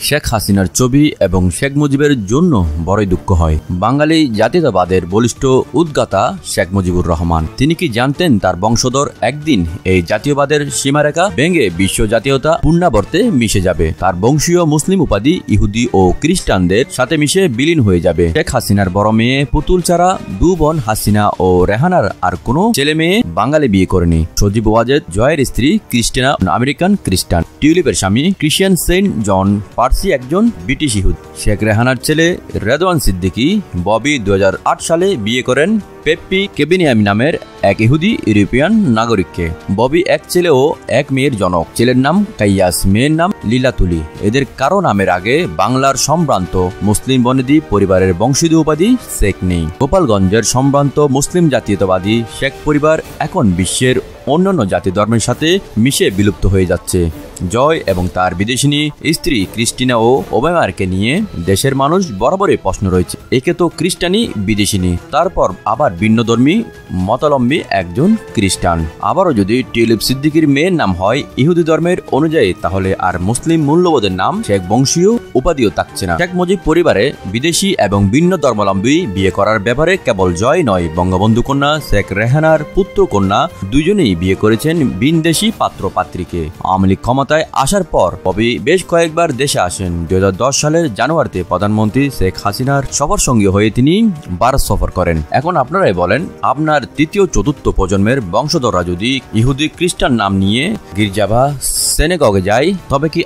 শেখ হাসিনার ছবি এবং শেখ মুজিবের জন্য বড়ই দুঃখ হয়। বাঙালি জাতীয়তাবাদের বলিষ্ঠ উদ্গাতা শেখ মুজিবুর রহমান, তিনি কি জানতেন তার বংশধর একদিন এই জাতীয়বাদের সীমারেখা ভেঙে বিশ্ব জাতীয়তা পূর্ণাবর্তে মিশে যাবে, তার বংশীয় মুসলিম উপাধি ইহুদি ও খ্রিস্টানদের সাথে মিশে বিলীন হয়ে যাবে। শেখ হাসিনার বড় মেয়ে পুতুল ছাড়া দু বোন হাসিনা ও রেহানার আর কোনো ছেলে মেয়ে বাঙালি বিয়ে করেনি। সজীব ওয়াজেদ জয়ের স্ত্রী ক্রিস্টিনা আমেরিকান খ্রিস্টান, টিউলিপের স্বামী ক্রিশ্চিয়ান সেন্ট জন পার্সি একজন ব্রিটিশ ইহুদি। শেখ রেহানার ছেলে রেদওয়ান সিদ্দিকী ববি 2008 সালে বিয়ে করেন পেপ্পি কেবিনিয়ামি নামের এক ইহুদি ইউরোপিয়ান নাগরিককে। ববি এক ছেলে ও এক মেয়ের জনক। ছেলের নাম কাইয়াস, মেয়ের নাম লীলাতুলি। এদের কারো নামের আগে বাংলার সম্ভ্রান্ত মুসলিম বনেদি পরিবারের বংশীয় উপাধি শেখ নেই। গোপালগঞ্জের সম্ভ্রান্ত মুসলিম জাতীয়তাবাদী শেখ পরিবার এখন বিশ্বের অন্যান্য জাতি ধর্মের সাথে মিশে বিলুপ্ত হয়ে যাচ্ছে। জয় এবং তার বিদেশিনী স্ত্রী ক্রিস্টিনা ও ওবামাকে নিয়ে দেশের মানুষ বরাবরই প্রশ্ন রয়েছে, একে তো খ্রিস্টানি বিদেশিনী, তারপর আবার ভিন্নধর্মী মতাবলম্বী একজন খ্রিস্টান। আবারও যদি টিউলিপ সিদ্দিকীর মেয়ের নাম হয় ইহুদি ধর্মের অনুযায়ী, তাহলে আর মুসলিম মূল্যবোধের নাম শেখ বংশীয় উপাধিও থাকছে না। শেখ মুজিব পরিবারে বিদেশি এবং ভিন্ন ধর্মাবলম্বী বিয়ে করার ব্যাপারে কেবল জয় নয়, বঙ্গবন্ধু কন্যা শেখ রেহানার পুত্র কন্যা দুজনেই বিয়ে করেছেন ভিনদেশি পাত্র পাত্রীকে। আওয়ামী লীগ ক্ষমতায় আসার পর ববি বেশ কয়েকবার দেশে আসেন। 2010 সালের জানুয়ারিতে প্রধানমন্ত্রী শেখ হাসিনার সফর সঙ্গী হয়ে তিনি ভারত সফর করেন। এখন আপনারাই বলেন, আপনার তৃতীয় চতুর্থ প্রজন্মের বংশধররা যদি ইহুদি খ্রিস্টান নাম নিয়ে গির্জাবা সেনেগগে যায়, তবে কি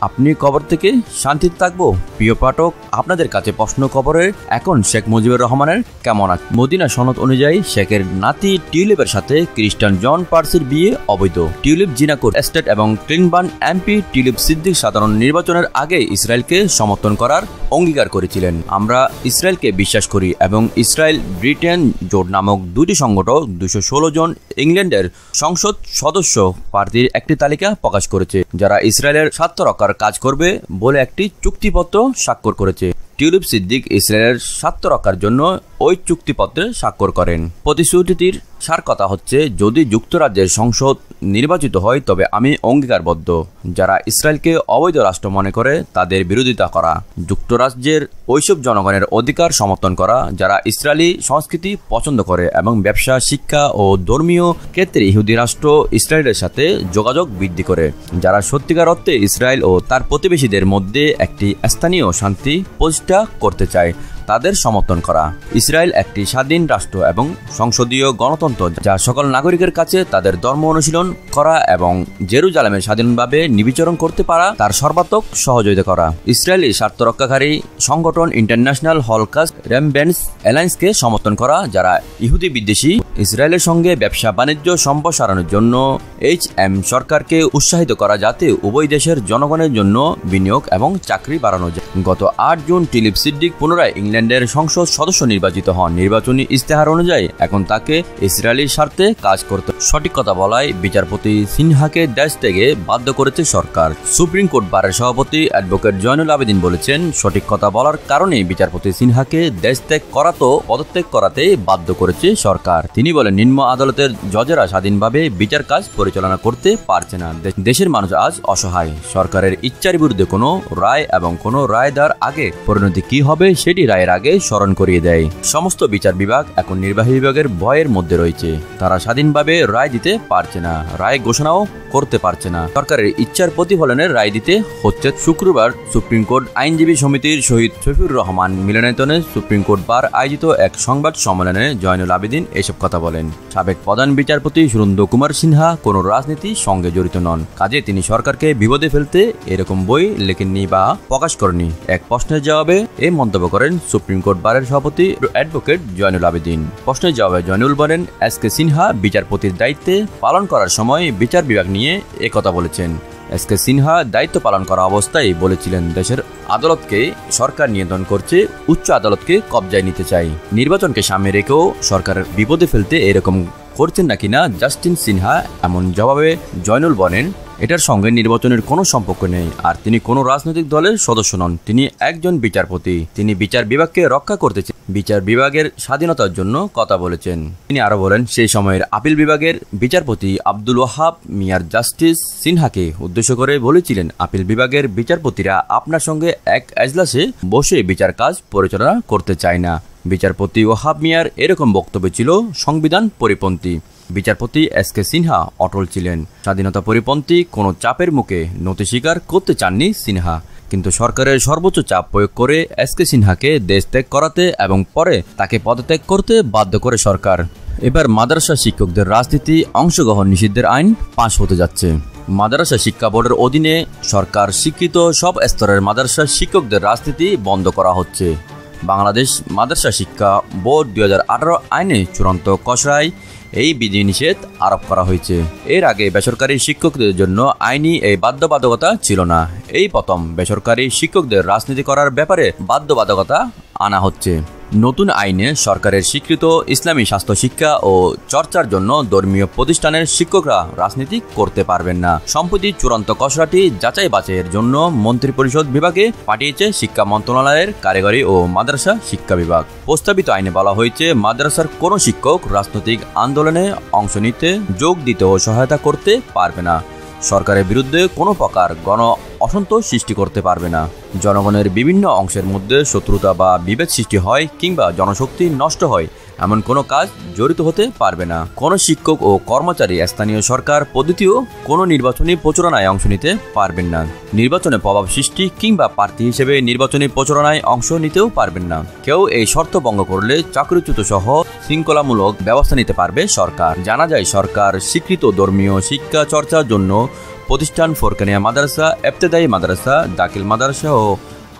আপনি কবর থেকে শান্তিতে থাকবো? প্রিয় পাঠক, আপনাদের কাছে প্রশ্ন, কবরের এখন শেখ মুজিবুর রহমানের কেমন আছে? মদিনা সনদ অনুযায়ী শেখের নাতি টিউলিপের সাথে খ্রিস্টান জন পার্সির বিয়ে অবৈধ। টিউলিপ জিনাকুর এস্টেট এবং ক্লিনবার্ন এমপি টিউলিপ সিদ্দিক সাধারণ নির্বাচনের আগে ইসরায়েলকে সমর্থন করার অঙ্গীকার করেছিলেন। আমরা ইসরায়েলকে বিশ্বাস করি এবং ইসরায়েল ব্রিটেন জোট নামক দুটি সংগঠন 216 জন ইংল্যান্ডের সংসদ সদস্য প্রার্থীর একটি তালিকা প্রকাশ করেছে, যারা ইসরায়েলের স্বার্থ রক্ষার কাজ করবে বলে একটি চুক্তিপত্র স্বাক্ষর করেছে। টিউলিপ সিদ্দিক ইসরায়েলের স্বার্থ রক্ষার জন্য ওই চুক্তিপত্রে স্বাক্ষর করেন। প্রতিশ্রুতির সার কথা হচ্ছে, যদি যুক্তরাজ্যের সংসদ নির্বাচিত হয় তবে আমি অঙ্গীকারবদ্ধ যারা ইসরায়েলকে অবৈধ রাষ্ট্র মনে করে তাদের বিরোধিতা করা, যুক্তরাজ্যের ওইসব জনগণের অধিকার সমর্থন করা যারা ইসরায়েলি সংস্কৃতি পছন্দ করে এবং ব্যবসা, শিক্ষা ও ধর্মীয় ক্ষেত্রে ইহুদি রাষ্ট্র ইসরায়েলের সাথে যোগাযোগ বৃদ্ধি করে, যারা সত্যিকার অর্থে ইসরায়েল ও তার প্রতিবেশীদের মধ্যে একটি স্থানীয় শান্তি প্রতিষ্ঠা করতে চায় তাদের সমর্থন করা। ইসরায়েল একটি স্বাধীন রাষ্ট্র এবং সংসদীয় গণতন্ত্র যা সকল নাগরিকের কাছে তাদের ধর্ম অনুশীলন করা এবং জেরুজালেমে স্বাধীনভাবে নির্বাচন করতে পারা তার সর্বাত্মক সহযোগিতা করা। ইসরায়েলি স্বার্থ রক্ষাকারী সংগঠন ইন্টারন্যাশনাল হলকাস্ট রেমবেন্স অ্যালায়েন্সকে সমর্থন করা, যারা ইহুদি বিদ্বেষী। ইসরায়েলের সঙ্গে ব্যবসা বাণিজ্য সম্প্রসারণের জন্য সরকারকে উৎসাহিত করা যাতে উভয় দেশের জনগণের জন্য বিনিয়োগ এবং চাকরি বাড়ানো যায়। গত 8 জুন টিউলিপ সিদ্দিক পুনরায় ইংল্যান্ডের সংসদ সদস্য নির্বাচিত হন। নির্বাচনী ইস্তেহার অনুযায়ী এখন তাকে ইসরায়েলি স্বার্থে কাজ করতে সঠিক কথা বলায় বিচারপতি সিনহাকে দেশ থেকে বাধ্য করেছে সরকার। সুপ্রিম কোর্ট বারের সভাপতি অ্যাডভোকেট জয়নুল আবেদিন বলেছেন, সঠিক কথা বলার কারণে বিচারপতি সিনহাকে দেশ ত্যাগ পদত্যাগ করাতে বাধ্য করেছে সরকার। তিনি বলেন, নিম্ন আদালতের জজেরা স্বাধীনভাবে বিচার কাজ পরিচালনা করতে পারছে না। দেশের মানুষ আজ অসহায়। সরকারের ইচ্ছার বিরুদ্ধে কোনো রায় এবং কোনো রায় দেওয়ার আগে পরিণতি কি হবে সেটি রায়ের আগে স্মরণ করিয়ে দেয়। সমস্ত বিচার বিভাগ এখন নির্বাহী বিভাগের ভয়ের মধ্যে রয়েছে। তারা স্বাধীনভাবে রায় দিতে পারছে না, রায় ঘোষণাও করতে পারছে না। সরকারের ইচ্ছার প্রতিফলনের রায় দিতে হচ্ছে। শুক্রবার সুপ্রিম কোর্ট আইনজীবী সমিতির শহীদ শফিউর রহমান মিলনায়তনে সুপ্রিম কোর্ট বার আয়োজিত এক সংবাদ সম্মেলনে জয়নুল আবেদিন এসব কথা বলেন। সাবেক প্রধান বিচারপতি সুরেন্দ্র কুমার সিনহা কোনো রাজনীতির সঙ্গে জড়িত নন, কাজে তিনি সরকারকে বিপদে ফেলতে এরকম বই লেখেননি বা প্রকাশ করেননি। এক প্রশ্নের জবাবে এই মন্তব্য করেন সুপ্রিম কোর্ট বারের সভাপতি অ্যাডভোকেট জয়নুল আবেদিন। প্রশ্নের জবাবে জয়নুল বলেন, এসকে সিনহা বিচারপতির দায়িত্বে পালন করার সময় বিচার বিভাগ নিয়ে একথা বলেছেন। এসকে সিনহা দায়িত্ব পালন করা অবস্থায় বলেছিলেন, দেশের আদালতকে সরকার নিয়ন্ত্রণ করছে, উচ্চ আদালতকে কবজায় নিতে চাই। নির্বাচনকে সামনে রেখেও সরকারের বিপদে ফেলতে এরকম করছেন নাকি না জাস্টিন সিনহা? এমন জবাবে জয়নুল বলেন, এটার সঙ্গে নির্বাচনের কোনো সম্পর্ক নেই, আর তিনি কোনো রাজনৈতিক দলের সদস্য নন। তিনি একজন বিচারপতি। তিনি বিচার বিভাগকে রক্ষা করতে বিচার বিভাগের স্বাধীনতার জন্য কথা বলেছেন। তিনি আরো বলেন, সেই সময়ের আপিল বিভাগের বিচারপতি আব্দুল ওয়াহাব মিয়ার জাস্টিস সিনহাকে উদ্দেশ্য করে বলেছিলেন, আপিল বিভাগের বিচারপতিরা আপনার সঙ্গে এক এজলাসে বসে বিচার কাজ পরিচালনা করতে চায় না। বিচারপতি ওয়াহাব মিয়ার এরকম বক্তব্য ছিল সংবিধান পরিপন্থী। বিচারপতি এস.কে. সিনহা অটল ছিলেন। স্বাধীনতা পরিপন্থী কোনো চাপের মুখে নতি স্বীকার করতে চাননি সিনহা, কিন্তু সরকারের সর্বোচ্চ চাপ প্রয়োগ করে এস.কে. সিনহাকে দেশ ত্যাগ করাতে এবং পরে তাকে পদত্যাগ করতে বাধ্য করে সরকার। এবার মাদ্রাসা শিক্ষকদের রাজনীতি অংশগ্রহণ নিষিদ্ধের আইন পাশ হতে যাচ্ছে। মাদ্রাসা শিক্ষা বোর্ডের অধীনে সরকার স্বীকৃত সব স্তরের মাদ্রাসা শিক্ষকদের রাজনীতি বন্ধ করা হচ্ছে। বাংলাদেশ মাদ্রাসা শিক্ষা বোর্ড 2018 আইনে চূড়ান্ত খসড়ায় এই বিধিনিষেধ আরোপ করা হয়েছে। এর আগে বেসরকারি শিক্ষকদের জন্য আইনি এই বাধ্যবাধকতা ছিল না। এই প্রথম বেসরকারি শিক্ষকদের রাজনীতি করার ব্যাপারে বাধ্যবাধকতা আনা হচ্ছে। নতুন আইনে সরকারের স্বীকৃত ইসলামী স্বাস্থ্য শিক্ষা ও চর্চার জন্য ধর্মীয় প্রতিষ্ঠানের শিক্ষকরা রাজনীতি করতে পারবেন না। সম্প্রতি চূড়ান্ত খসড়াটি যাচাই বাছাইয়ের জন্য মন্ত্রিপরিষদ বিভাগে পাঠিয়েছে শিক্ষা মন্ত্রণালয়ের কারিগরি ও মাদ্রাসা শিক্ষা বিভাগ। প্রস্তাবিত আইনে বলা হয়েছে, মাদ্রাসার কোনো শিক্ষক রাজনৈতিক আন্দোলনে অংশ নিতে, যোগ দিতে ও সহায়তা করতে পারবে না। সরকারের বিরুদ্ধে কোনো প্রকার গণ অসন্তোষ সৃষ্টি করতে পারবে না। জনগণের বিভিন্ন অংশের মধ্যে শত্রুতা বা বিভেদ সৃষ্টি হয় কিংবা জনশক্তি নষ্ট হয় এমন কোনো কাজ জড়িত হতে পারবে না। কোনো শিক্ষক ও কর্মচারী স্থানীয় সরকার পদ্ধতিও কোনো নির্বাচনী প্রচারণায় অংশ নিতে পারবেন না। নির্বাচনে প্রভাব সৃষ্টি কিংবা প্রার্থী হিসেবে নির্বাচনী প্রচারণায় অংশ নিতেও পারবেন না। কেউ এই শর্ত ভঙ্গ করলে চাকরিচ্যুত সহ শৃঙ্খলামূলক ব্যবস্থা নিতে পারবে সরকার। জানা যায়, সরকার স্বীকৃত ধর্মীয় শিক্ষা চর্চার জন্য প্রতিষ্ঠান ফোরকানিয়া মাদ্রাসা, ইবতেদায়ী মাদ্রাসা, দাখিল মাদ্রাসা ও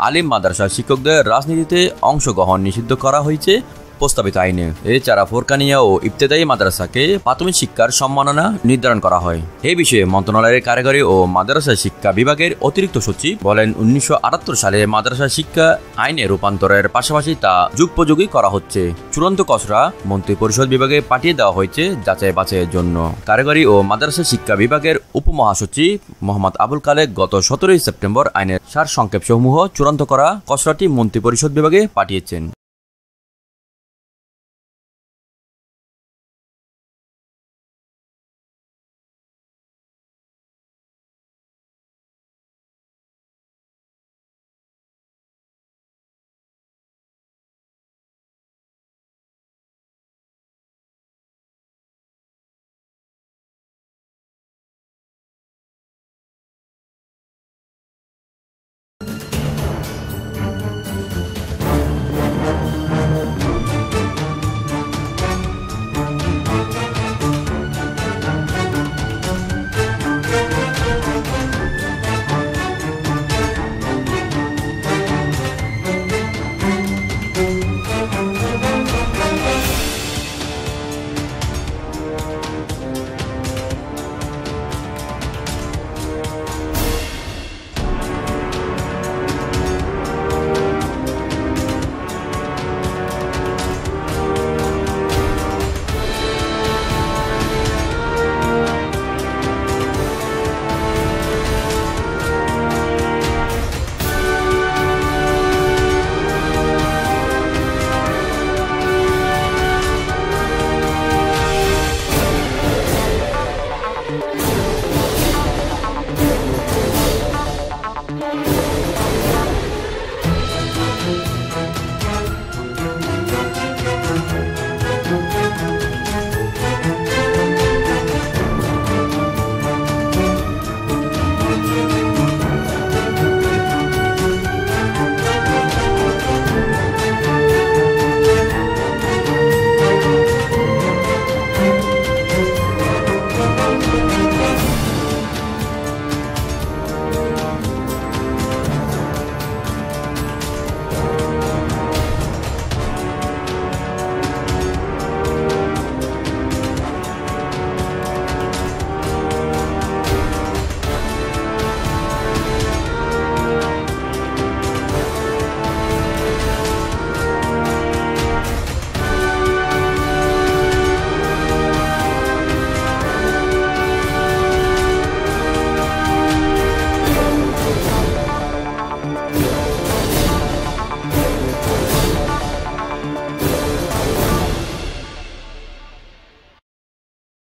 আলিম মাদ্রাসা শিক্ষকদের রাজনীতিতে অংশগ্রহণ নিষিদ্ধ করা হয়েছে প্রস্তাবিত আইনে। এছাড়া ফোরকানিয়া ও ইবতেদায়ী মাদ্রাসাকে প্রাথমিক শিক্ষার সম্মাননা নির্ধারণ করা হয়। এই বিষয়ে মন্ত্রণালয়ের কারিগরি ও মাদ্রাসা শিক্ষা বিভাগের অতিরিক্ত সচিব বলেন, 1978 সালে মাদ্রাসা শিক্ষা আইনে রূপান্তরের পাশাপাশি তা যুগোপযোগী করা হচ্ছে। চূড়ান্ত খসড়া মন্ত্রিপরিষদ বিভাগে পাঠিয়ে দেওয়া হয়েছে যাচাই বাছাইয়ের জন্য। কারিগরি ও মাদ্রাসা শিক্ষা বিভাগের উপমহাসচিব মোহাম্মদ আবুল কালেক গত 17 সেপ্টেম্বর আইনের সারসংক্ষেপ সমূহ চূড়ান্ত করা খসড়াটি মন্ত্রিপরিষদ বিভাগে পাঠিয়েছেন।